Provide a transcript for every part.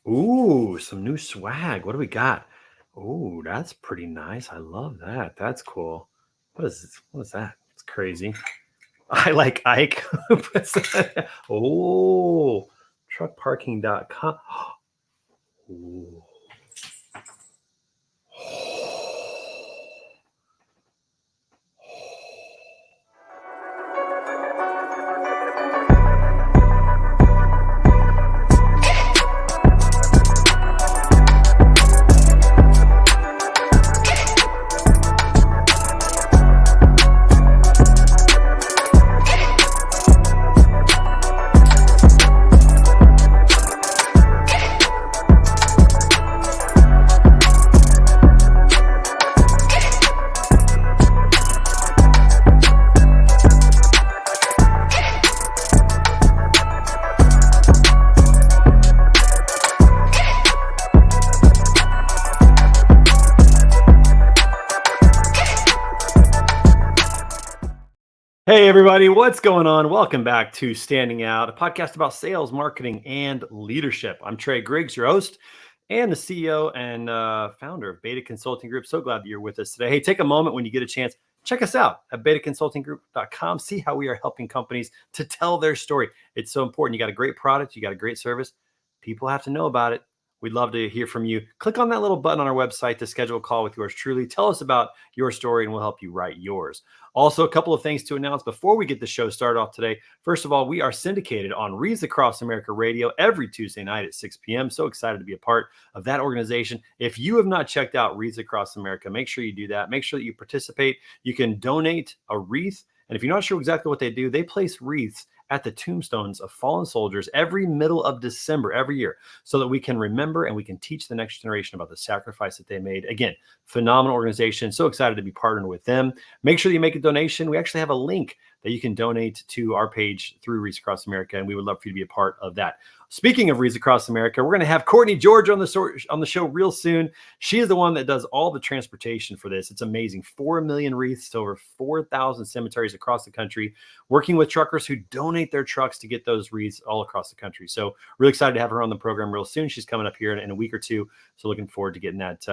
Ooh, some new swag. What do we got? Ooh, that's pretty nice. I love that. That's cool. What is that? It's crazy. I like Ike. Oh, truckparking.com. Ooh. Hey, everybody, what's going on? Welcome back to Standing Out, a podcast about sales, marketing, and leadership. I'm Trey Griggs, your host and the CEO and founder of Beta Consulting Group. So glad that you're with us today. Hey, take a moment when you get a chance. Check us out at betaconsultinggroup.com. See how we are helping companies to tell their story. It's so important. You got a great product. You got a great service. People have to know about it. We'd love to hear from you. Click on that little button on our website to schedule a call with yours truly. Tell us about your story and we'll help you write yours. Also, a couple of things to announce before we get the show started off today. First of all, we are syndicated on Reads Across America Radio every Tuesday night at 6 p.m. So excited to be a part of that organization. If you have not checked out Reads Across America, make sure you do that. Make sure that you participate. You can donate a wreath. And if you're not sure exactly what they do, they place wreaths at the tombstones of fallen soldiers every middle of December every year so that we can remember and we can teach the next generation about the sacrifice that they made. Again, phenomenal organization. So excited to be partnered with them. Make sure you make a donation. We actually have a link that you can donate to our page through Reads Across America, and we would love for you to be a part of that. Speaking of Reads Across America, we're going to have Courtney George on the show real soon. She is the one that does all the transportation for this. It's amazing. 4 million wreaths to over 4,000 cemeteries across the country, working with truckers who donate their trucks to get those wreaths all across the country. So really excited to have her on the program real soon. She's coming up here in a week or two. So looking forward to getting that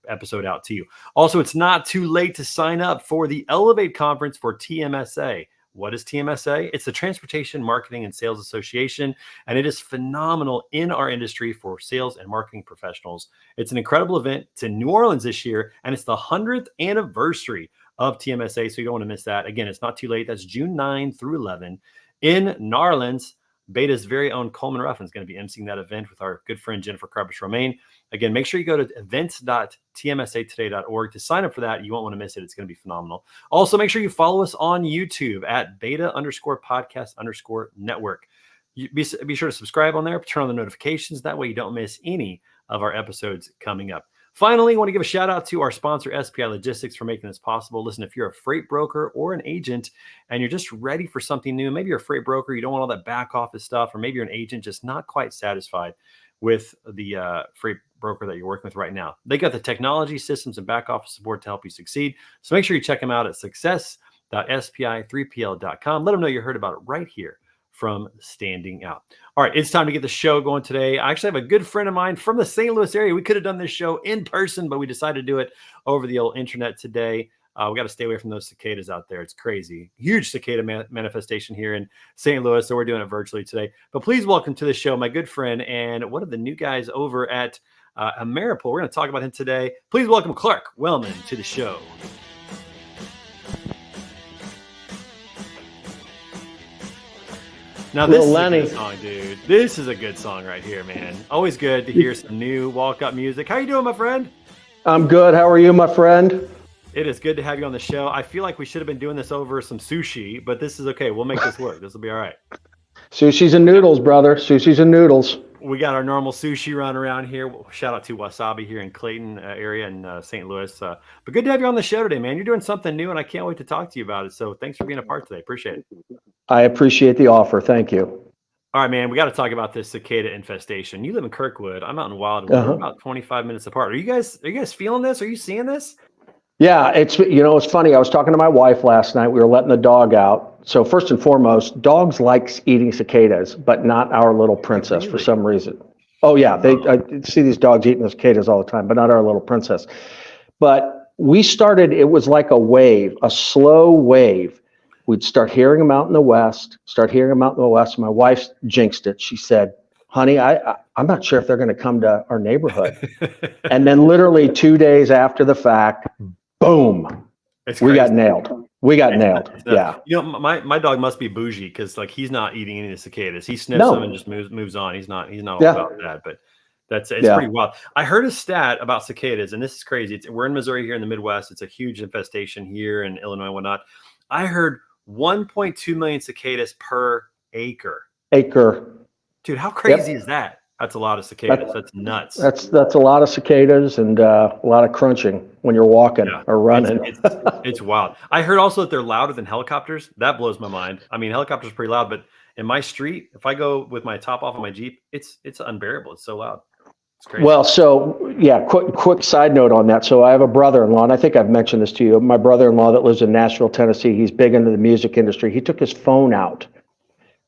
episode out to you. Also, it's not too late to sign up for the Elevate Conference for TMSA. What is TMSA? It's the Transportation Marketing and Sales Association, and it is phenomenal in our industry for sales and marketing professionals. It's an incredible event. It's in New Orleans this year, and it's the 100th anniversary of TMSA, so you don't want to miss that. Again, it's not too late. That's June 9 through 11 in New Orleans. Beta's very own Coleman Ruffin is going to be emceeing that event with our good friend Jennifer Carbish-Romaine. Again, make sure you go to events.tmsatoday.org to sign up for that. You won't want to miss it. It's going to be phenomenal. Also, make sure you follow us on YouTube at beta_podcast_network. Be sure to subscribe on there, turn on the notifications. That way you don't miss any of our episodes coming up. Finally, I want to give a shout out to our sponsor, SPI Logistics, for making this possible. Listen, if you're a freight broker or an agent and you're just ready for something new, maybe you're a freight broker, you don't want all that back office stuff, or maybe you're an agent just not quite satisfied with the freight broker that you're working with right now. They got the technology, systems, and back office support to help you succeed. So make sure you check them out at success.spi3pl.com. Let them know you heard about it right here from Standing Out. All right, it's time to get the show going today. I actually have a good friend of mine from the St. Louis area. We could have done this show in person, but we decided to do it over the old internet today. We got to stay away from those cicadas out there. It's crazy. Huge cicada manifestation here in St. Louis, so we're doing it virtually today. But please welcome to the show my good friend and one of the new guys over at AmeriPol. We're going to talk about him today. Please welcome Clark Wellman to the show. Now, this is a good song, dude. This is a good song right here, man. Always good to hear some new walk-up music. How you doing, my friend? I'm good. How are you, my friend? It is good to have you on the show. I feel like we should have been doing this over some sushi, but this is okay. We'll make this work. This will be all right. Sushi's and noodles, brother. Sushi's and noodles. We got our normal sushi run around here. Shout out to Wasabi here in Clayton area in St. Louis. But good to have you on the show today, man. You're doing something new, and I can't wait to talk to you about it. So thanks for being a part today. Appreciate it. I appreciate the offer. Thank you. All right, man. We got to talk about this cicada infestation. You live in Kirkwood. I'm out in Wildwood. We're about 25 minutes apart. Are you guys feeling this? Are you seeing this? Yeah, it's funny. I was talking to my wife last night. We were letting the dog out. So first and foremost, dogs like eating cicadas, but not our little princess for some reason. Oh yeah, I see these dogs eating the cicadas all the time, but not our little princess. But we started, it was like a wave, a slow wave. We'd start hearing them out in the west, My wife jinxed it. She said, honey, I'm not sure if they're going to come to our neighborhood. And then literally 2 days after the fact, boom, we got nailed. Yeah. My dog must be bougie because like he's not eating any of the cicadas. He sniffs them and just moves on. He's not all about that. But it's pretty wild. I heard a stat about cicadas, and this is crazy. We're in Missouri here in the Midwest. It's a huge infestation here in Illinois and whatnot. I heard 1.2 million cicadas per acre. Dude, how crazy is that? That's a lot of cicadas. That's nuts. That's a lot of cicadas and a lot of crunching when you're walking or running. It's wild. I heard also that they're louder than helicopters. That blows my mind. I mean, helicopters are pretty loud, but in my street, if I go with my top off on my Jeep, it's unbearable. It's so loud. It's crazy. Well, so yeah, quick side note on that. So I have a brother-in-law, and I think I've mentioned this to you. My brother-in-law that lives in Nashville, Tennessee, he's big into the music industry. He took his phone out,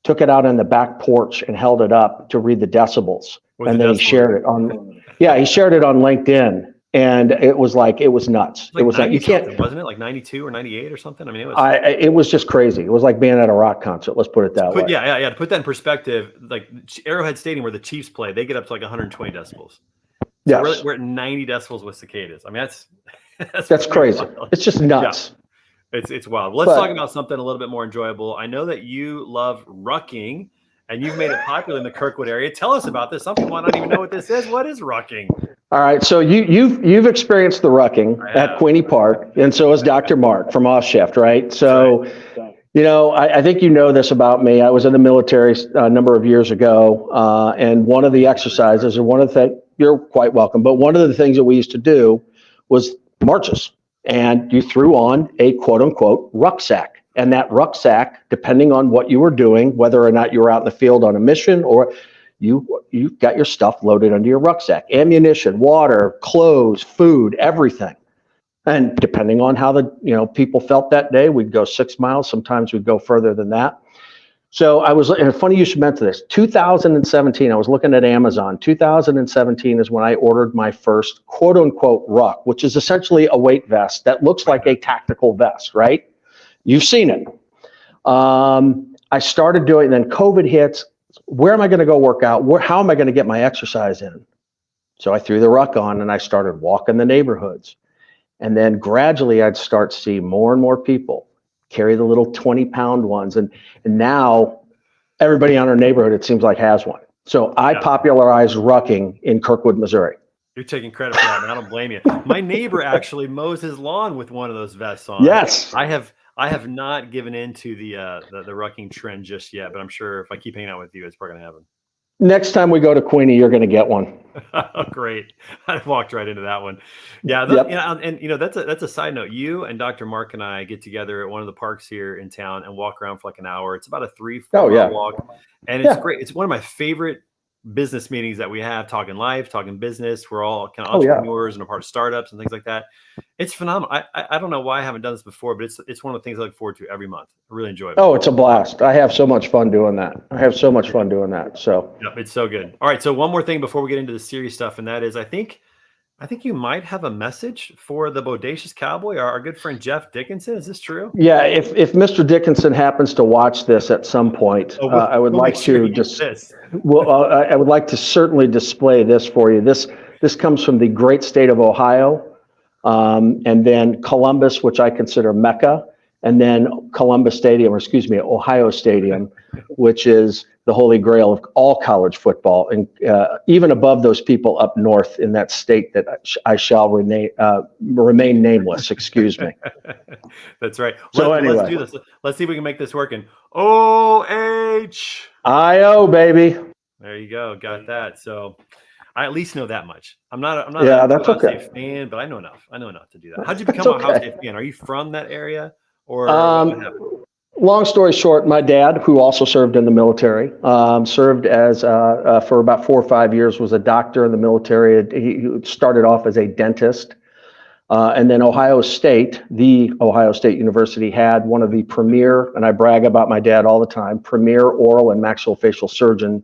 took it out on the back porch and held it up to read the decibels. And then he shared it on LinkedIn. And it was nuts. Like it was like, you can't, wasn't it like 92 or 98 or something? I mean, it was just crazy. It was like being at a rock concert. Let's put it that way. Yeah. To put that in perspective, like Arrowhead Stadium where the Chiefs play, they get up to like 120 decibels. So we're at 90 decibels with cicadas. I mean, that's crazy. Wild. It's just nuts. Yeah. It's wild. Let's talk about something a little bit more enjoyable. I know that you love rucking, and you've made it popular in the Kirkwood area. Tell us about this. Some people might not even know what this is. What is rucking? All right, so you've experienced the rucking at Queenie Park, and so has Dr. Mark from Off Shift, right? So, I think you know this about me. I was in the military a number of years ago, and one of the exercises, and one of the things, you're quite welcome, but one of the things that we used to do was marches, and you threw on a quote unquote rucksack. And that rucksack, depending on what you were doing, whether or not you were out in the field on a mission or you got your stuff loaded under your rucksack, ammunition, water, clothes, food, everything. And depending on how the people felt that day, we'd go 6 miles. Sometimes we'd go further than that. So and funny you should mention this. 2017, I was looking at Amazon. 2017 is when I ordered my first quote unquote ruck, which is essentially a weight vest that looks like a tactical vest, right? You've seen it. I started doing, then COVID hits. Where am I going to go work out? How am I going to get my exercise in? So I threw the ruck on and I started walking the neighborhoods. And then gradually I'd start to see more and more people carry the little 20-pound ones. And now everybody in our neighborhood, it seems like, has one. So I popularized rucking in Kirkwood, Missouri. You're taking credit for that, and I don't blame you. My neighbor actually mows his lawn with one of those vests on. Yes. I have not given into the rucking trend just yet, but I'm sure if I keep hanging out with you, it's probably going to happen. Next time we go to Queenie, you're going to get one. Oh, great. I walked right into that one. Yeah. That's a side note. You and Dr. Mark and I get together at one of the parks here in town and walk around for like an hour. It's about a 3-4 mile walk. And it's great. It's one of my favorite business meetings that we have, talking life, talking business. We're all kind of entrepreneurs and a part of startups and things like that. It's phenomenal. I don't know why I haven't done this before, but it's one of the things I look forward to every month. I really enjoy it. Oh, it's a blast. I have so much fun doing that. So yep, it's so good. All right. So one more thing before we get into the serious stuff, and that is I think you might have a message for the Bodacious Cowboy, our good friend Jeff Dickinson. Is this true? Yeah, if Mr. Dickinson happens to watch this at some point, I would like to I would like to certainly display this for you. This comes from the great state of Ohio, and then Columbus, which I consider Mecca, and then Ohio Stadium, which is the holy grail of all college football, and even above those people up north in that state that I shall remain nameless. Excuse me. That's right. So anyway, let's do this. Let's see if we can make this working. OHIO, baby. There you go. Got that. So I at least know that much. I'm not a that's Ohio okay. State fan, but I know enough. To do that. How'd you become a Ohio State fan? Are you from that area, or what happened? Long story short, my dad, who also served in the military, served as for about 4 or 5 years, was a doctor in the military. He started off as a dentist. And then the Ohio State University had one of the premier, and I brag about my dad all the time, premier oral and maxillofacial surgeon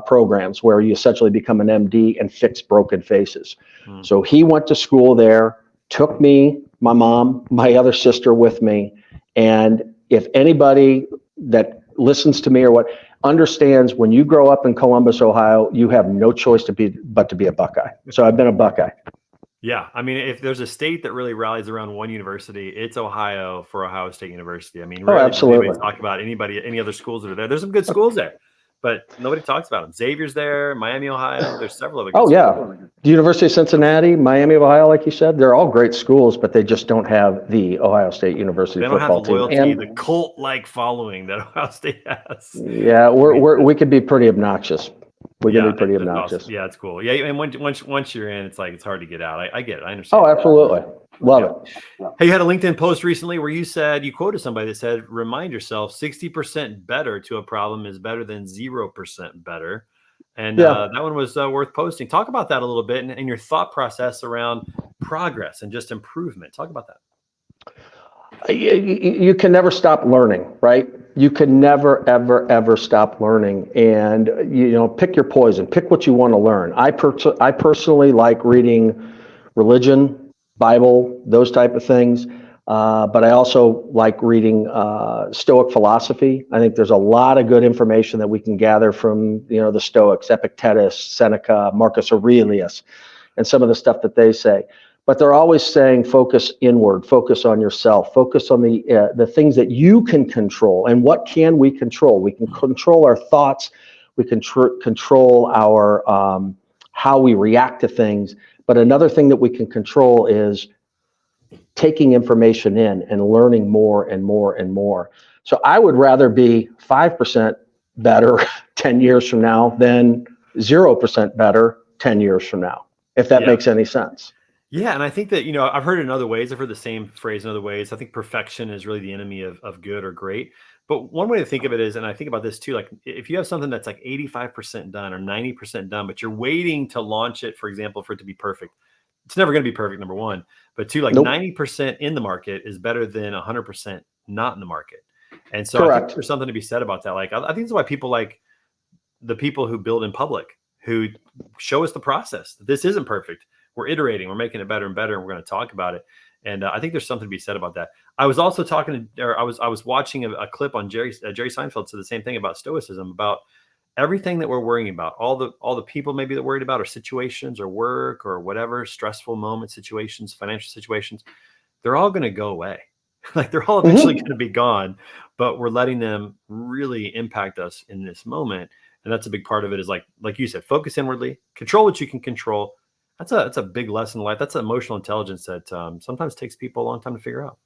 programs where you essentially become an MD and fix broken faces. Mm. So he went to school there, took me, my mom, my other sister with me. And if anybody that listens to me or what understands, when you grow up in Columbus, Ohio, you have no choice but to be a Buckeye. So I've been a Buckeye. Yeah, I mean, if there's a state that really rallies around one university, it's Ohio for Ohio State University. I mean, really, absolutely. Anybody talk about any other schools that are there? There's some good schools there, but nobody talks about them. Xavier's there, Miami, Ohio. There's several other good schools. Yeah. The University of Cincinnati, Miami of Ohio, like you said, they're all great schools, but they just don't have the Ohio State University They don't football have the loyalty, team. the cult-like following that Ohio State has. Yeah, we could be pretty obnoxious. We can be pretty obnoxious. Awesome. Yeah, it's cool. Yeah, and once you're in, it's like it's hard to get out. I get it. I understand. Oh, absolutely. Love it. Yeah. Hey, you had a LinkedIn post recently where you quoted somebody that said, remind yourself 60% better to a problem is better than 0% better. And that one was worth posting. Talk about that a little bit and your thought process around progress and just improvement. Talk about that. You can never stop learning, right? You can never, ever, ever stop learning. And, pick your poison, pick what you want to learn. I personally like reading religion, Bible, those type of things. But I also like reading Stoic philosophy. I think there's a lot of good information that we can gather from, the Stoics, Epictetus, Seneca, Marcus Aurelius, and some of the stuff that they say. But they're always saying, focus inward, focus on yourself, focus on the things that you can control. And what can we control? We can control our thoughts. We can control our how we react to things. But another thing that we can control is taking information in and learning more and more and more. So I would rather be 5% better 10 years from now than 0% better 10 years from now, if that makes any sense. Yeah, and I think that, I've heard it in other ways. I've heard the same phrase in other ways. I think perfection is really the enemy of good or great. But one way to think of it is, and I think about this too, like if you have something that's like 85% done or 90% done, but you're waiting to launch it, for example, for it to be perfect, it's never going to be perfect, number one. But two, like 90% in the market is better than 100% not in the market. And so I think there's something to be said about that. Like, I think that's why people like the people who build in public, who show us the process. This isn't perfect. We're iterating, we're making it better and better, and we're going to talk about it. And I think there's something to be said about that. I was also I was watching a clip on Jerry Seinfeld said the same thing about Stoicism, about everything that we're worrying about, all the people maybe that we're worried about, or situations or work or whatever, stressful moments, situations, financial situations, they're all going to go away. Like they're all eventually going to be gone, but we're letting them really impact us in this moment. And that's a big part of it, is like you said, focus inwardly, control what you can control. That's a big lesson in life. That's emotional intelligence that sometimes takes people a long time to figure out.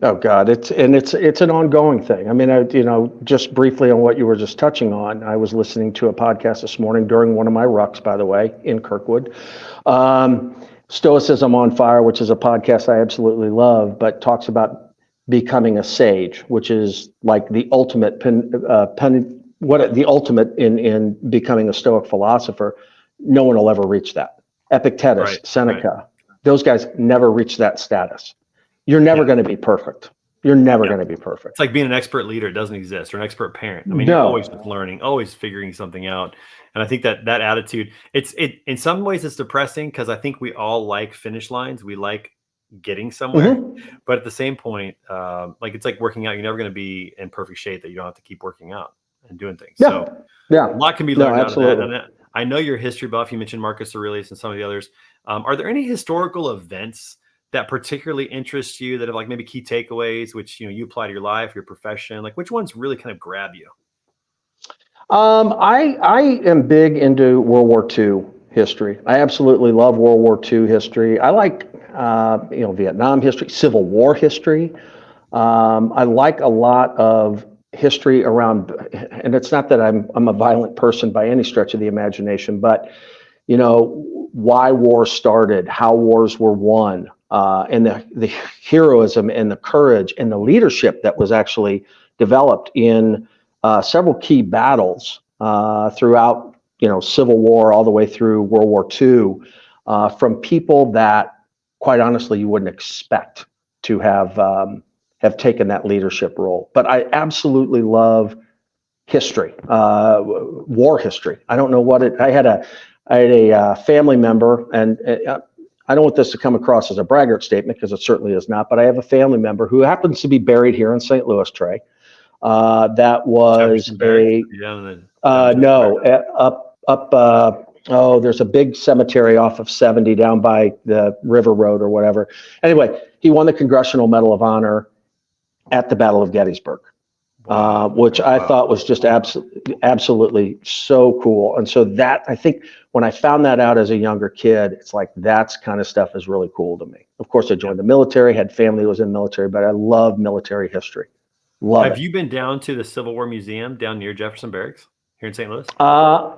Oh God, it's an ongoing thing. I mean, just briefly on what you were just touching on, I was listening to a podcast this morning during one of my rucks, by the way, in Kirkwood. Stoicism on Fire, which is a podcast I absolutely love, but talks about becoming a sage, which is like the ultimate the ultimate in becoming a Stoic philosopher. No one will ever reach that. Epictetus, Seneca, those guys never reach that status. You're never going to be perfect. You're never going to be perfect. It's like being an expert leader. It doesn't exist, or an expert parent. I mean, you're always learning, always figuring something out. And I think that attitude, in some ways it's depressing, because I think we all like finish lines. We like getting somewhere. But at the same point, it's like working out. You're never going to be in perfect shape that you don't have to keep working out and doing things. So a lot can be learned out of that. And I know you're a history buff. You mentioned Marcus Aurelius and some of the others. Are there any historical events that particularly interest you, that have like maybe key takeaways, which, you apply to your life, your profession? Like which ones really kind of grab you? I am big into World War II history. I absolutely love World War II history. I like, Vietnam history, Civil War history. I like a lot of history around, and it's not that I'm a violent person by any stretch of the imagination, but, why wars started, how wars were won, and the heroism and the courage and the leadership that was actually developed in several key battles throughout, Civil War all the way through World War II, from people that, quite honestly, you wouldn't expect to have taken that leadership role. But I absolutely love history, war history. I don't know what I had a family member, and I don't want this to come across as a braggart statement because it certainly is not, but I have a family member who happens to be buried here in St. Louis, Trey. That was there's a big cemetery off of 70 down by the River Road or whatever. Anyway, he won the Congressional Medal of Honor at the Battle of Gettysburg. Which I thought was just absolutely so cool. And so that, I think when I found that out as a younger kid, it's like, that's kind of stuff is really cool to me. Of course, I joined the military, had family that was in the military, but I love military history. Have you been down to the Civil War Museum down near Jefferson Barracks here in St. Louis?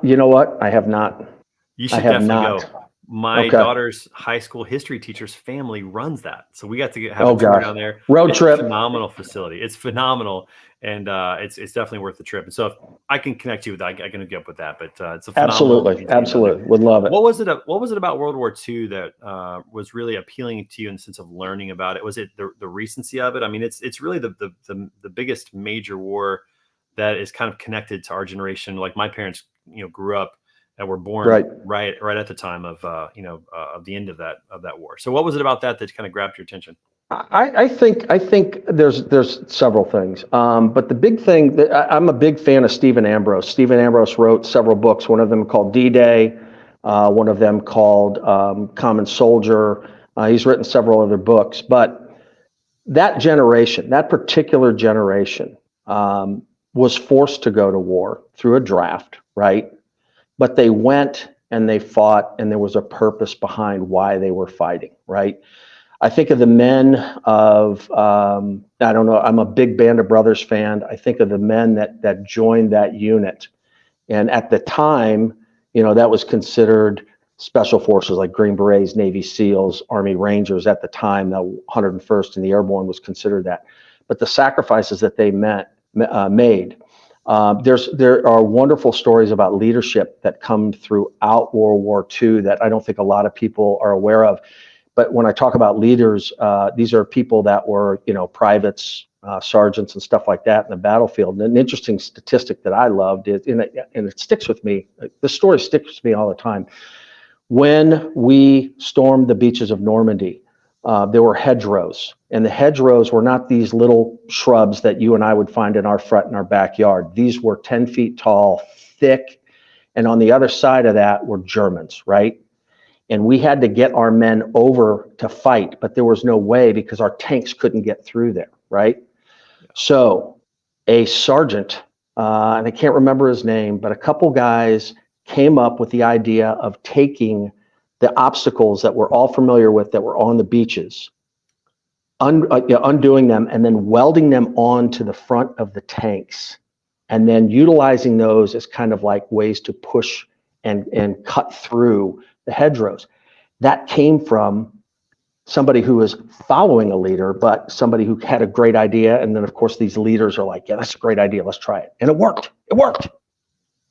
You know what? I have not. You should definitely go. My daughter's high school history teacher's family runs that. So we got to have a tour down there. Road trip. Phenomenal facility. It's phenomenal. And it's definitely worth the trip. And so if I can connect you with that, I can get up with that. But it's a phenomenal absolutely would love it. What was it about World War II that was really appealing to you in the sense of learning about it? Was it the recency of it? I mean, it's really the biggest major war that is kind of connected to our generation. Like my parents, grew up and were born right at the time of of the end of that war. So what was it about that kind of grabbed your attention? I think there's several things, but the big thing that I'm a big fan of Stephen Ambrose. Stephen Ambrose wrote several books. One of them called D-Day, one of them called Common Soldier. He's written several other books, but that particular generation, was forced to go to war through a draft, right? But they went and they fought, and there was a purpose behind why they were fighting, right? I think of the men of, I don't know, I'm a big Band of Brothers fan. I think of the men that joined that unit. And at the time, that was considered special forces like Green Berets, Navy SEALs, Army Rangers at the time. The 101st and the Airborne was considered that. But the sacrifices that they made, there are wonderful stories about leadership that come throughout World War II that I don't think a lot of people are aware of. But when I talk about leaders, these are people that were, privates, sergeants, and stuff like that in the battlefield. And an interesting statistic that I loved is, and it sticks with me. The story sticks with me all the time. When we stormed the beaches of Normandy, there were hedgerows, and the hedgerows were not these little shrubs that you and I would find in our front in our backyard. These were 10 feet tall, thick, and on the other side of that were Germans, right? And we had to get our men over to fight, but there was no way because our tanks couldn't get through there, right? So a sergeant, and I can't remember his name, but a couple guys came up with the idea of taking the obstacles that we're all familiar with that were on the beaches, undoing them and then welding them onto the front of the tanks, and then utilizing those as kind of like ways to push and cut through the hedgerows. That came from somebody who was following a leader, but somebody who had a great idea. And then of course these leaders are like, yeah, that's a great idea. Let's try it. And it worked.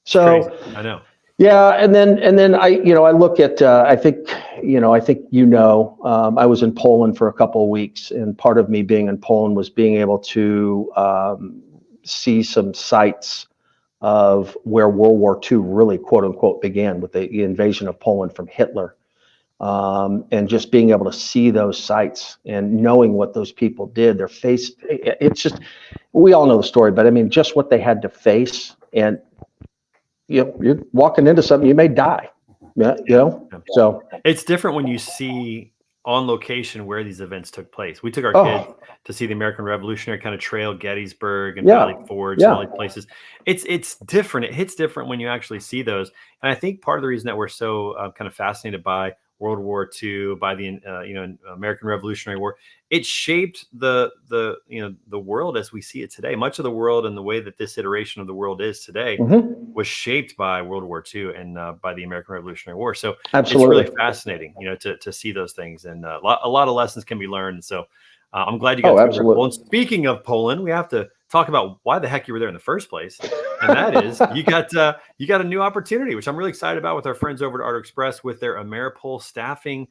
So crazy. I know. Yeah. And then I look at, I think I was in Poland for a couple of weeks, and part of me being in Poland was being able to see some sites of where World War II really, quote unquote, began with the invasion of Poland from Hitler. And just being able to see those sites and knowing what those people did, it's just, we all know the story, but I mean, just what they had to face, and you're walking into something, you may die, so. It's different when you see on location where these events took place. We took our kids to see the American Revolutionary kind of Trail, Gettysburg, and Valley Forge, and all these places. It's different. It hits different when you actually see those. And I think part of the reason that we're so kind of fascinated by World War II, by the American Revolutionary War, it shaped the world as we see it today. Much of the world and the way that this iteration of the world is today was shaped by World War II and by the American Revolutionary War. So Absolutely. It's really fascinating, to see those things, and a lot of lessons can be learned. And so I'm glad you got to absolutely. Well, speaking of Poland, we have to talk about why the heck you were there in the first place. And that is you got a new opportunity, which I'm really excited about, with our friends over at Art Express with their AmeriPol staffing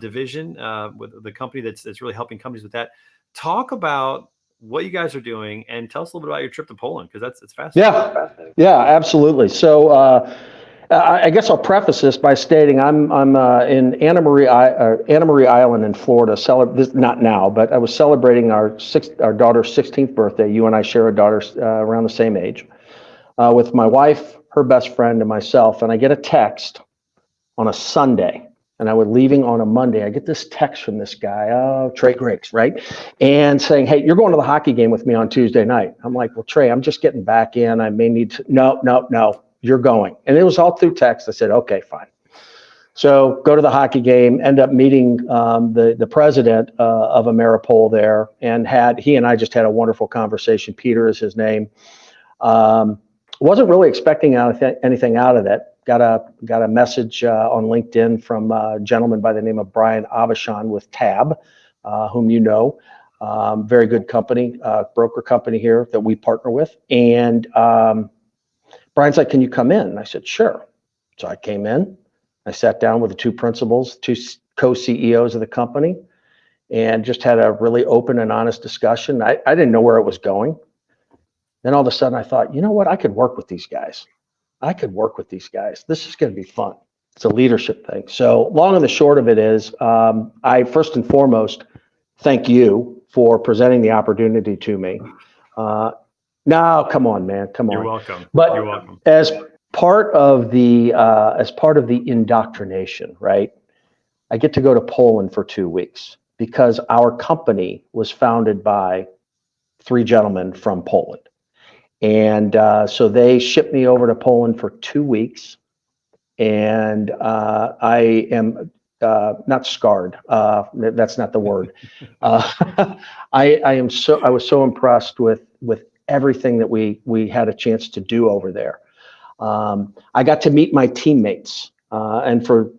division, with the company that's really helping companies with that. Talk about what you guys are doing and tell us a little bit about your trip to Poland, because it's fascinating. Yeah, absolutely. So I guess I'll preface this by stating I'm in Anna Marie Island in Florida. Not now, but I was celebrating our daughter's 16th birthday. You and I share a daughter around the same age, with my wife, her best friend, and myself. And I get a text on a Sunday, and I was leaving on a Monday. I get this text from this guy, Trey Griggs, right? And saying, hey, you're going to the hockey game with me on Tuesday night. I'm like, well, Trey, I'm just getting back in. I may need to, no, you're going. And it was all through text. I said, okay, fine. So go to the hockey game, end up meeting the president of AmeriPol there, and he and I just had a wonderful conversation. Peter is his name. Wasn't really expecting anything out of it. Got a message on LinkedIn from a gentleman by the name of Brian Avashan with Tab, whom you know, very good company, broker company here that we partner with. And Brian's like, can you come in? And I said, sure. So I came in. I sat down with the two principals, two co-CEOs of the company, and just had a really open and honest discussion. I didn't know where it was going. Then all of a sudden I thought, you know what? I could work with these guys. This is going to be fun. It's a leadership thing. So long and the short of it is, I first and foremost thank you for presenting the opportunity to me. No, come on, man, come on. You're welcome. But you're welcome. As part of the indoctrination, right? I get to go to Poland for 2 weeks because our company was founded by 3 gentlemen from Poland. And so they shipped me over to Poland for 2 weeks, and I am not scarred. That's not the word. I was so impressed with everything that we had a chance to do over there. I got to meet my teammates, and for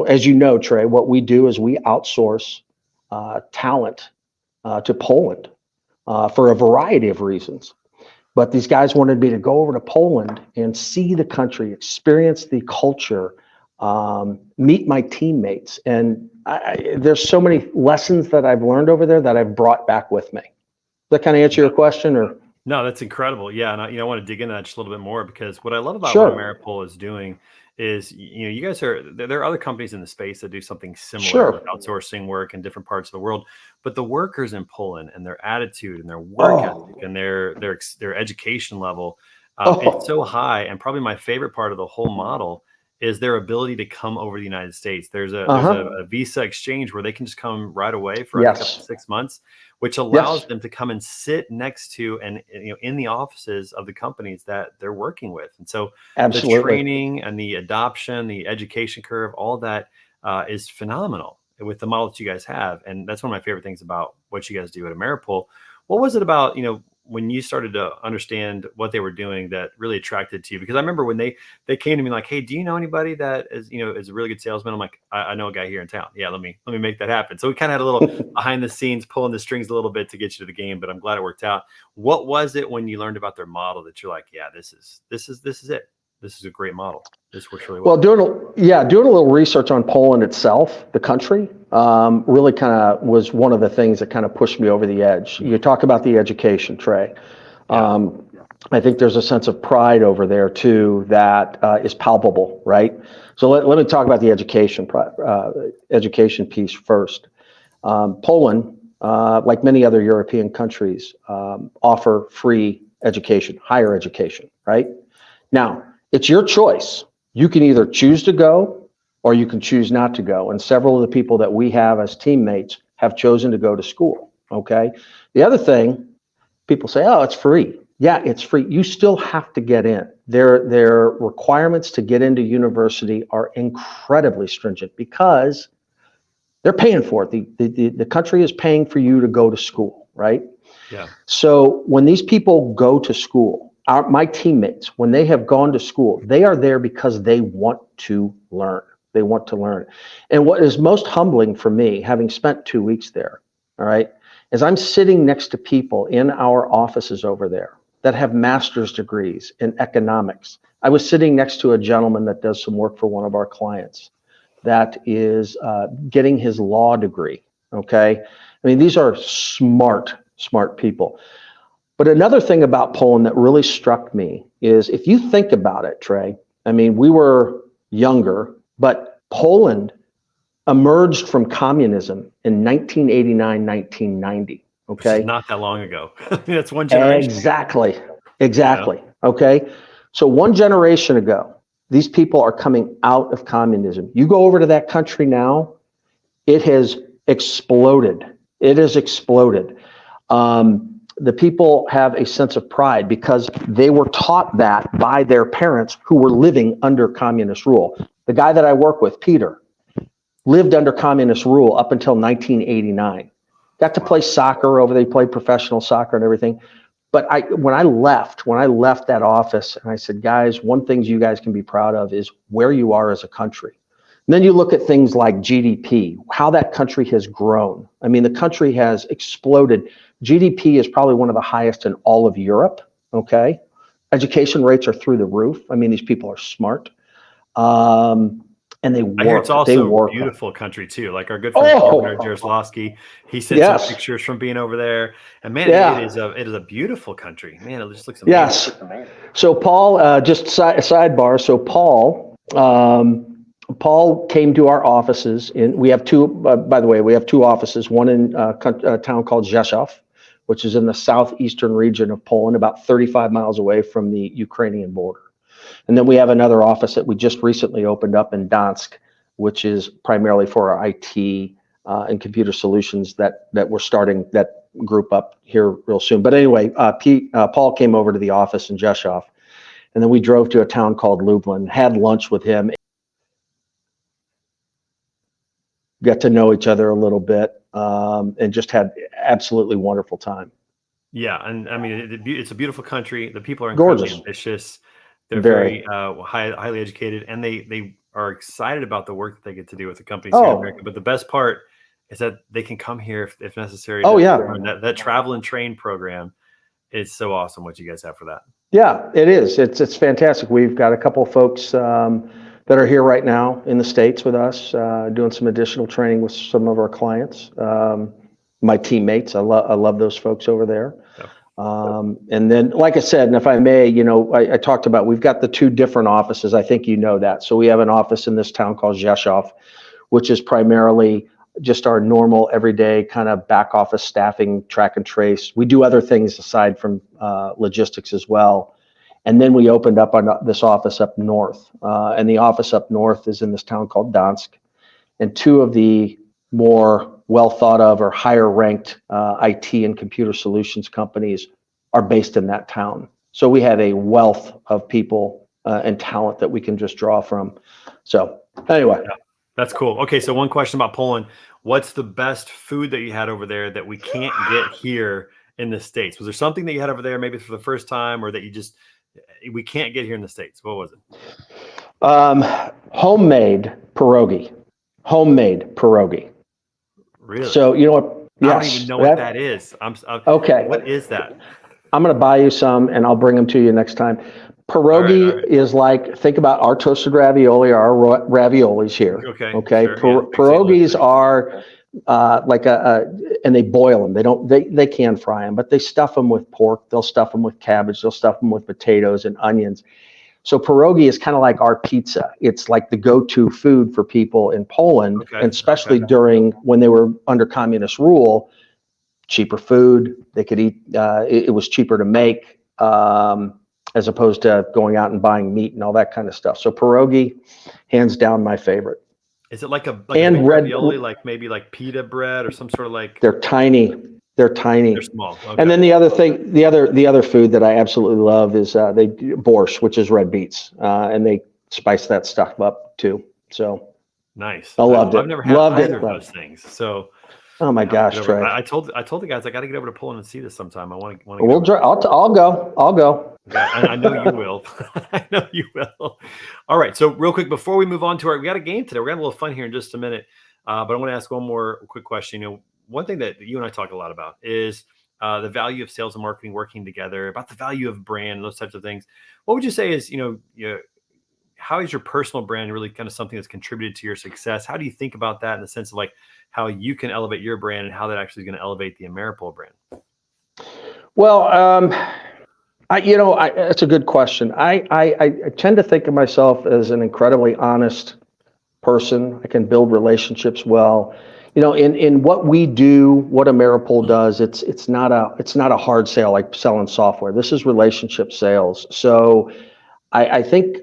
as you know, Trey, what we do is we outsource talent to Poland for a variety of reasons. But these guys wanted me to go over to Poland and see the country, experience the culture, meet my teammates. And there's so many lessons that I've learned over there that I've brought back with me. Does that kind of answer your question? Or no, that's incredible. Yeah, and I want to dig into that just a little bit more, because what I love about Sure. what AmeriPol is doing is, you guys there are other companies in the space that do something similar, Sure. with outsourcing work in different parts of the world, but the workers in Poland and their attitude and their work ethic and their education level, it's so high. And probably my favorite part of the whole model is their ability to come over to the United States. There's a visa exchange where they can just come right away for I think up to 6 months, which allows them to come and sit next to and in the offices of the companies that they're working with. And so Absolutely. the training and the adoption, the education curve, all that is phenomenal with the model that you guys have. And that's one of my favorite things about what you guys do at AmeriPol. What was it about, when you started to understand what they were doing that really attracted to you? Because I remember when they came to me like, hey, do you know anybody that is a really good salesman? I'm like, I know a guy here in town. Yeah, let me make that happen. So we kind of had a little behind the scenes, pulling the strings a little bit to get you to the game, but I'm glad it worked out. What was it when you learned about their model that you're like, yeah, this is it. This is a great model. This works really well. Well, doing a little research on Poland itself, the country, really kind of was one of the things that kind of pushed me over the edge. You talk about the education, Trey. I think there's a sense of pride over there too that is palpable, right? So let me talk about the education piece first. Poland, like many other European countries, offer free education, higher education, right? Now, it's your choice. You can either choose to go or you can choose not to go. And several of the people that we have as teammates have chosen to go to school, okay? The other thing, people say, oh, it's free. Yeah, it's free. You still have to get in. Their requirements to get into university are incredibly stringent because they're paying for it. The country is paying for you to go to school, right? Yeah. So when these people go to school, my teammates, when they have gone to school, they are there because they want to learn. They want to learn. And what is most humbling for me, having spent 2 weeks there, all right, is I'm sitting next to people in our offices over there that have master's degrees in economics. I was sitting next to a gentleman that does some work for one of our clients that is getting his law degree, okay? I mean, these are smart smart people. But another thing about Poland that really struck me is if you think about it, Trey, I mean, we were younger, but Poland emerged from communism in 1989, 1990. Okay. Which is not that long ago. That's one generation Exactly. ago. Exactly. Okay. So one generation ago, these people are coming out of communism. You go over to that country now, it has exploded. It has exploded. The people have a sense of pride because they were taught that by their parents who were living under communist rule. The guy that I work with, Peter, lived under communist rule up until 1989. Got to play soccer over there. He played professional soccer and everything. But when I left that office, and I said, guys, one thing you guys can be proud of is where you are as a country. And then you look at things like GDP, how that country has grown. I mean, the country has exploded. GDP is probably one of the highest in all of Europe. Okay. Education rates are through the roof. I mean, these people are smart. And they work. I hear it's also a beautiful country too. Like our good friend Governor Jaroslawski, he sent some pictures from being over there. And man, it is a beautiful country. Man, it just looks amazing. Yes. So Paul, just sidebar. So Paul came to our offices. We have two. By the way, we have two offices. One in a town called Rzeszów, which is in the southeastern region of Poland, about 35 miles away from the Ukrainian border. And then we have another office that we just recently opened up in Gdansk, which is primarily for our IT and computer solutions that we're starting that group up here real soon. But anyway, Paul came over to the office in Rzeszów, and then we drove to a town called Lublin, had lunch with him, got to know each other a little bit, and just had absolutely wonderful time. Yeah, and I mean, it's a beautiful country. The people are incredibly ambitious. They're very highly educated, and they are excited about the work that they get to do with the companies here in America. But the best part is that they can come here if necessary. That travel and train program is so awesome. What you guys have for that? Yeah, it is. It's fantastic. We've got a couple of folks that are here right now in the States with us, doing some additional training with some of our clients. My teammates, I love those folks over there. Yeah. And then, like I said, and if I may, I talked about, we've got the two different offices. I think you know that. So we have an office in this town called Rzeszów, which is primarily just our normal, everyday kind of back office staffing, track and trace. We do other things aside from logistics as well. And then we opened up this office up north. And the office up north is in this town called Gdansk. And two of the more well thought of or higher ranked IT and computer solutions companies are based in that town. So we have a wealth of people and talent that we can just draw from. So anyway. Yeah, that's cool. Okay, so one question about Poland. What's the best food that you had over there that we can't get here in the States? Was there something that you had over there maybe for the first time, or that we can't get here in the States? What was it? Homemade pierogi. Homemade pierogi. Really? So you know what? Yes, I don't even know what that is. Okay. What is that? I'm going to buy you some, and I'll bring them to you next time. Pierogi is like, think about our toasted ravioli, our raviolis here. Okay. Sure, pierogies are and they boil them. They can fry them, but they stuff them with pork. They'll stuff them with cabbage. They'll stuff them with potatoes and onions. So pierogi is kind of like our pizza. It's like the go-to food for people in Poland, and especially during when they were under communist rule. Cheaper food, they could eat. It was cheaper to make as opposed to going out and buying meat and all that kind of stuff. So pierogi, hands down, my favorite. Is it like a big ravioli, like maybe like pita bread or some sort of like? They're tiny. They're tiny. They're small. Okay. And then the other thing, the other food that I absolutely love is they do borscht, which is red beets, and they spice that stuff up too. So nice. I loved it. I've never had either of those things. So. Oh my gosh, Trey! I told the guys I got to get over to Poland and see this sometime. I want to. I'll go. Okay, I know you will. I know you will. All right. So real quick before we move on to we got a game today. We're gonna have a little fun here in just a minute. But I want to ask one more quick question. One thing that you and I talk a lot about is the value of sales and marketing working together, about the value of brand and those types of things. What would you say is, how is your personal brand really kind of something that's contributed to your success? How do you think about that in the sense of like how you can elevate your brand and how that actually is going to elevate the AmeriPol brand? Well, it's a good question. I tend to think of myself as an incredibly honest person. I can build relationships well. In what we do, what AmeriPol does, it's not a hard sale like selling software. This is relationship sales. So I think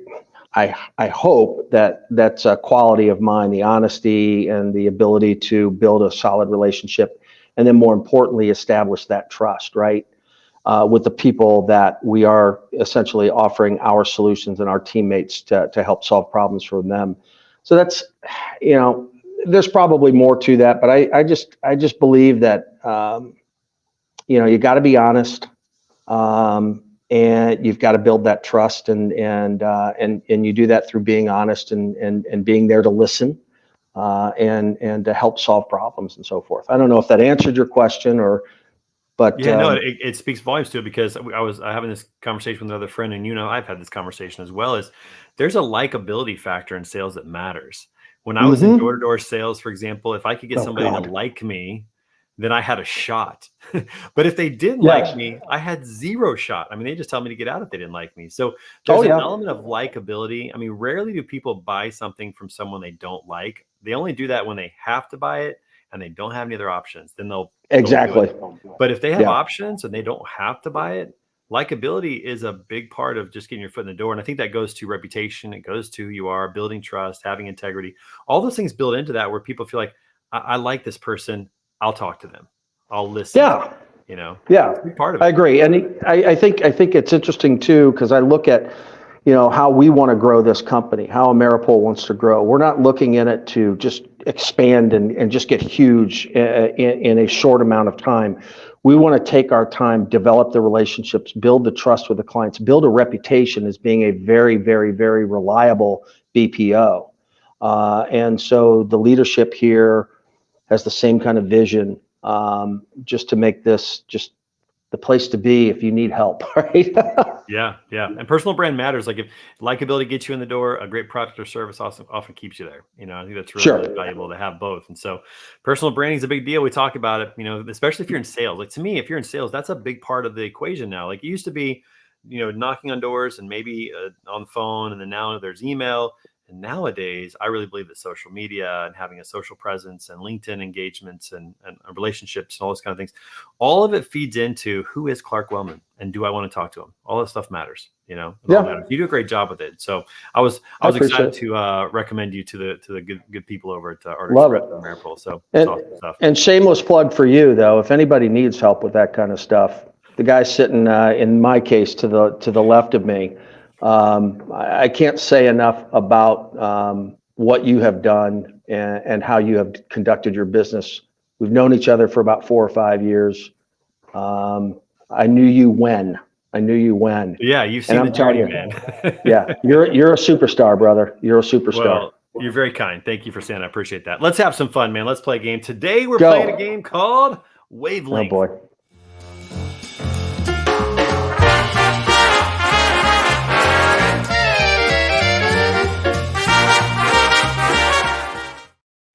I hope that that's a quality of mine, the honesty and the ability to build a solid relationship, and then more importantly, establish that trust, right? With the people that we are essentially offering our solutions and our teammates to help solve problems for them. So that's, there's probably more to that, but I just believe that, you got to be honest, and you've got to build that trust, and you do that through being honest and being there to listen, and to help solve problems and so forth. I don't know if that answered your question but yeah, no, it speaks volumes to it, because I was having this conversation with another friend, and I've had this conversation as well. Is there's a likability factor in sales that matters. When I was in door-to-door sales, for example, if I could get somebody to like me, then I had a shot. But if they didn't like me, I had zero shot. I mean, they just tell me to get out if they didn't like me. So there's an element of likability. I mean, rarely do people buy something from someone they don't like. They only do that when they have to buy it and they don't have any other options. Then they'll exactly. But if they have options and they don't have to buy it, likability is a big part of just getting your foot in the door. And I think that goes to reputation. It goes to who you are, building trust, having integrity. All those things build into that, where people feel like, I like this person. I'll talk to them. I'll listen. To them, Yeah. Part of it. I agree. And I think it's interesting too, because I look at, how we want to grow this company, how AmeriPol wants to grow. We're not looking in it to just expand and just get huge in a short amount of time. We want to take our time, develop the relationships, build the trust with the clients, build a reputation as being a very, very, very reliable BPO. And so the leadership here has the same kind of vision, just to make this just the place to be if you need help, right? Yeah. And personal brand matters. Like, if likability gets you in the door, a great product or service often keeps you there. I think that's really valuable to have both. And so personal branding is a big deal. We talk about it, especially if you're in sales. Like, to me, if you're in sales, that's a big part of the equation now. Like, it used to be, knocking on doors and maybe on the phone, and then now there's email. And nowadays, I really believe that social media and having a social presence and LinkedIn engagements and relationships and all those kind of things, all of it feeds into who is Clark Wellman and do I want to talk to him? All that stuff matters. It all matters. You do a great job with it. So I was excited to recommend you to the good people over at AmeriPol. So it's awesome stuff. And shameless plug for you, though, if anybody needs help with that kind of stuff, the guy sitting in my case to the left of me. I can't say enough about what you have done and how you have conducted your business. We've known each other for about 4 or 5 years. I knew you when. Yeah, you've seen the journey, man. Yeah, you're a superstar, brother. You're a superstar. Well, you're very kind. Thank you for saying that. I appreciate that. Let's have some fun, man. Let's play a game. Today we're playing a game called Wavelength. Oh boy.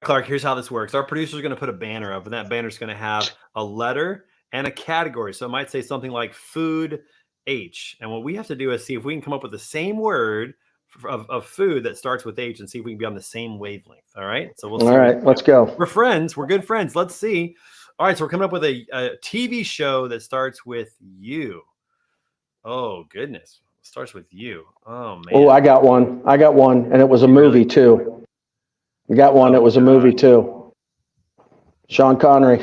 Clark, here's how this works. Our producer is going to put a banner up, and that banner is going to have a letter and a category. So it might say something like food H. And what we have to do is see if we can come up with the same word of food that starts with H, and see if we can be on the same wavelength. All right. So we'll see. All right, let's go. We're friends. We're good friends. Let's see. All right. So we're coming up with a TV show that starts with U. Oh, goodness. It starts with U. Oh, man. Oh, I got one. And it was a movie, too. You got one. It was a movie too. Sean Connery.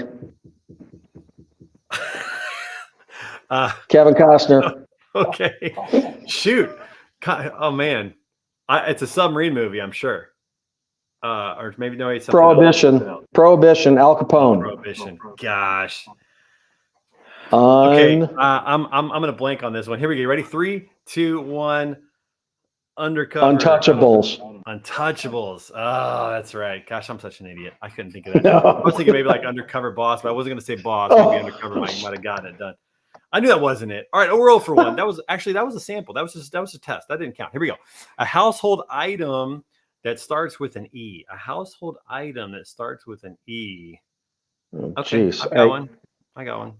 Kevin Costner. Okay. Shoot. Oh man. It's a submarine movie, I'm sure. Or maybe no. It's Prohibition. Al Capone. Prohibition. Gosh. Okay. I'm gonna blank on this one. Here we go. Ready? 3, 2, 1. Undercover. Untouchables. Oh, that's right. Gosh, I'm such an idiot. I couldn't think of that. No. I was thinking maybe like Undercover Boss, but I wasn't going to say Boss. Maybe Undercover might have gotten it done. I knew that wasn't it. All right, we're 0 for 1. That was a sample. That was a test. That didn't count. Here we go. A household item that starts with an E. A household item that starts with an E. Okay, I got one.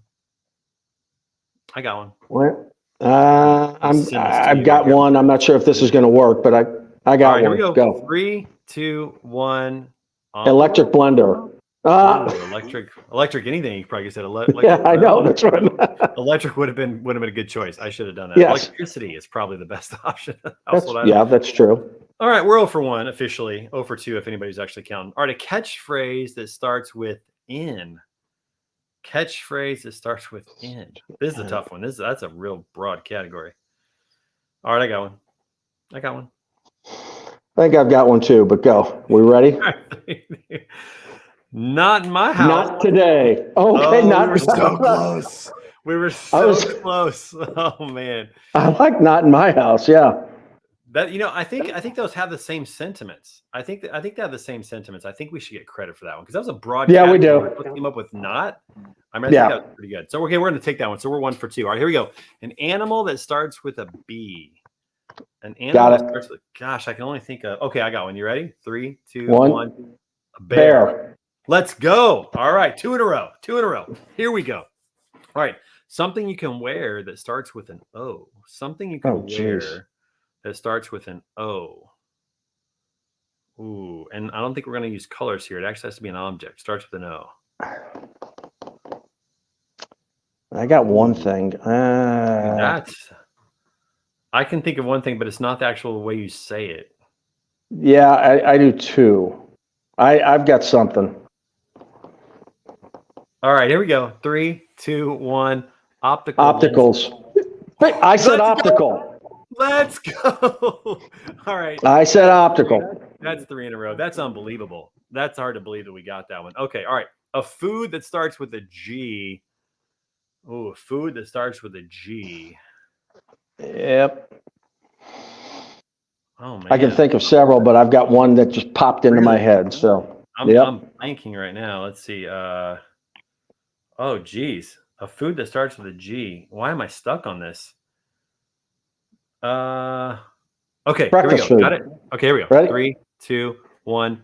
I got one. What? Send this to I've you. got one. I'm not sure if this is going to work, but I got All right, here one. we go. Go. 3, 2, 1. Electric blender. Ooh, electric anything. You probably said electric. Yeah, I know. That's right. Electric would have been a good choice. I should have done that. Yes. Electricity is probably the best option. That's true. All right, we're 0 for 1 officially. 0 for 2 if anybody's actually counting. All right, a catchphrase that starts with "in." Catchphrase that starts with "in." This is a tough one. That's a real broad category. All right, I got one. I think I've got one too, but go. We ready? Not in my house. Not today. Okay, We were so close. We were so close. Oh man. I like not in my house. Yeah. That I think those have the same sentiments. I think they have the same sentiments. I think we should get credit for that one because that was a broad. Yeah, we do. Came up with not. I think that was pretty good. So okay, we're going to take that one. So we're 1 for 2. All right, here we go. An animal that starts with a B. An animal that starts with. Gosh, I can only think of. Okay, I got one. You ready? 3, 2, 1. A bear. Let's go. All right, 2 in a row. Here we go. All right, something you can wear that starts with an O. Something you can wear that starts with an O. Ooh, and I don't think we're going to use colors here. It actually has to be an object. Starts with an O. I got one thing. I can think of one thing, but it's not the actual way you say it. Yeah, I do too. I've got something. All right, here we go. 3, 2, 1. Opticals. Wait, I said optical. Let's go. All right. I said optical. That's 3 in a row. That's unbelievable. That's hard to believe that we got that one. Okay. All right. A food that starts with a G. Oh, a food that starts with a G. Yep. Oh man. I can think of several, but I've got one that just popped into my head. So I'm blanking right now. Let's see. Oh geez. A food that starts with a G. Why am I stuck on this? Okay, breakfast here we go. Food. Got it. Okay, here we go. Ready? 3, 2, 1.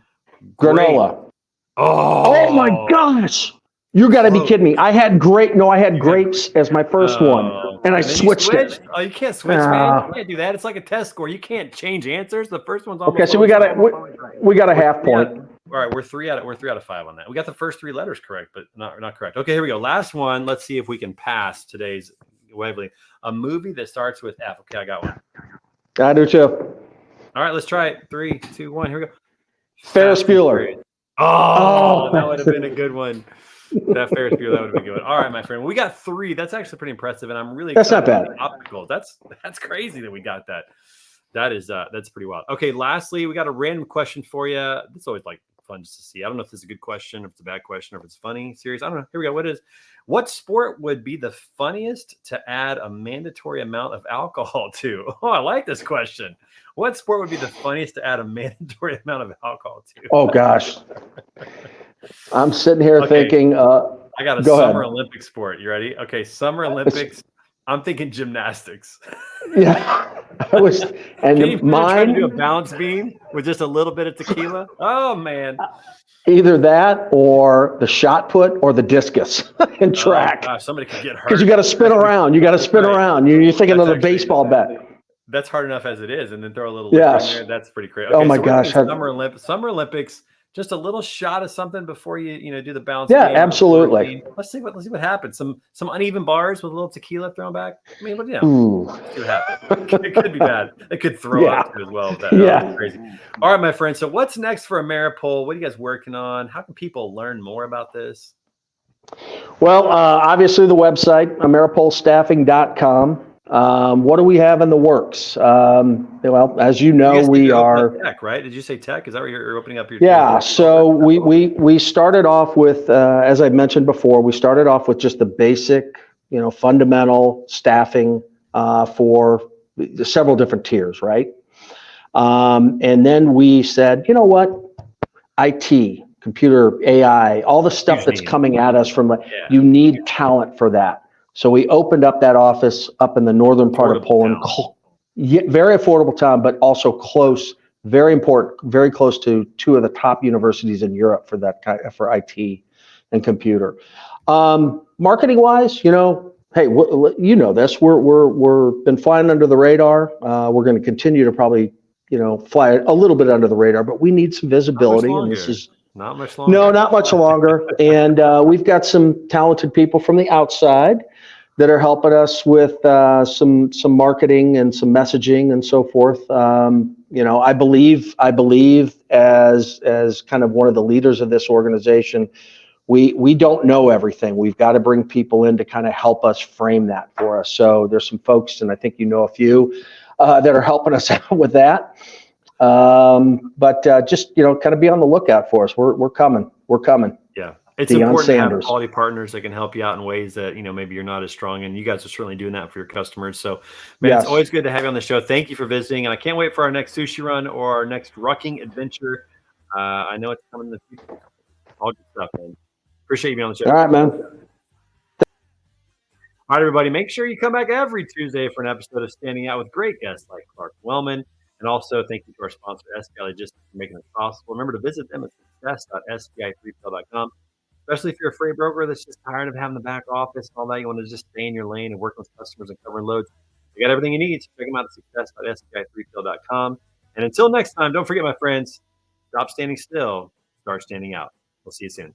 Granola. Oh my gosh. You got to be kidding me. I had grapes as my first one, and I switched it. Oh, you can't switch, man. You can't do that. It's like a test score. You can't change answers. The first one's almost okay. So we got a half point. All right, we're 3 out of 5 on that. We got the first 3 letters correct, but not correct. Okay, here we go. Last one. Let's see if we can pass today's Waveley. A movie that starts with F. Okay, I got one. I do too. All right, let's try it. 3, 2, 1. Here we go. Ferris Bueller. Oh, that would have been a good one. That Ferris Bueller, that would have been good. All right, my friend. We got 3. That's actually pretty impressive, and I'm really excited. That's not bad. Opticals. That's crazy that we got that. That's pretty wild. Okay, lastly, we got a random question for you. It's always like fun just to see. I don't know if this is a good question, if it's a bad question, or if it's funny, serious. I don't know. Here we go. What sport would be the funniest to add a mandatory amount of alcohol to? Oh, I like this question. What sport would be the funniest to add a mandatory amount of alcohol to? Oh gosh. I'm sitting here thinking. I got a Summer Olympic sport. You ready? Okay, Summer Olympics. I'm thinking gymnastics. Yeah, I was. And Can you mine try to do a balance beam with just a little bit of tequila? Oh man. Either that or the shot put or the discus in track. Gosh, somebody could get hurt. Because you got to spin around. Around. You're thinking of the baseball bat. That's hard enough as it is, and then throw a little liquor in there. That's pretty crazy. Okay, oh my gosh. Summer Olympics. Just a little shot of something before you do the balance. Yeah, absolutely. Let's see what happens. Some uneven bars with a little tequila thrown back. I mean, let's see what happens. It could be bad. It could throw up as well. That crazy. All right, my friend. So what's next for AmeriPol? What are you guys working on? How can people learn more about this? Well, obviously the website, AmeriPolStaffing.com. What do we have in the works? Well, as you know, we are tech, right? Did you say tech? Is that where you're opening up your? Yeah. So we started off with, as I mentioned before, we started off with just the basic, fundamental staffing for several different tiers, right? And then we said, you know what, IT, computer, AI, all the stuff that's coming at us from you need talent for that. So we opened up that office up in the northern part of Poland. Very affordable town, but also close, very important, very close to 2 of the top universities in Europe for that for IT and computer. Marketing wise, hey, you know this. We're been flying under the radar. We're going to continue to probably, fly a little bit under the radar, but we need some Not much visibility. And this longer. is Not much longer. no, not much longer. And we've got some talented people from the outside that are helping us with some marketing and some messaging and so forth. I believe as kind of one of the leaders of this organization, we don't know everything. We've got to bring people in to kind of help us frame that for us. So there's some folks, and I think you know a few that are helping us out with that. But just kind of be on the lookout for us. We're coming. We're coming. Yeah. It's Deion important Sanders. to have quality partners that can help you out in ways that, maybe you're not as strong. And you guys are certainly doing that for your customers. So, man, Yes. It's always good to have you on the show. Thank you for visiting. And I can't wait for our next sushi run or our next rucking adventure. I know it's coming in the future. All good stuff, man. Appreciate you being on the show. All right, man. All right, everybody, make sure you come back every Tuesday for an episode of Standing Out with great guests like Clark Wellman. And also, thank you to our sponsor, SPI Logistics, for making this possible. Remember to visit them at success.spi3pl.com. Especially if you're a freight broker that's just tired of having the back office and all that. You want to just stay in your lane and work with customers and covering loads. You got everything you need. So check them out at success.spi3pl.com. And until next time, don't forget, my friends, stop standing still, start standing out. We'll see you soon.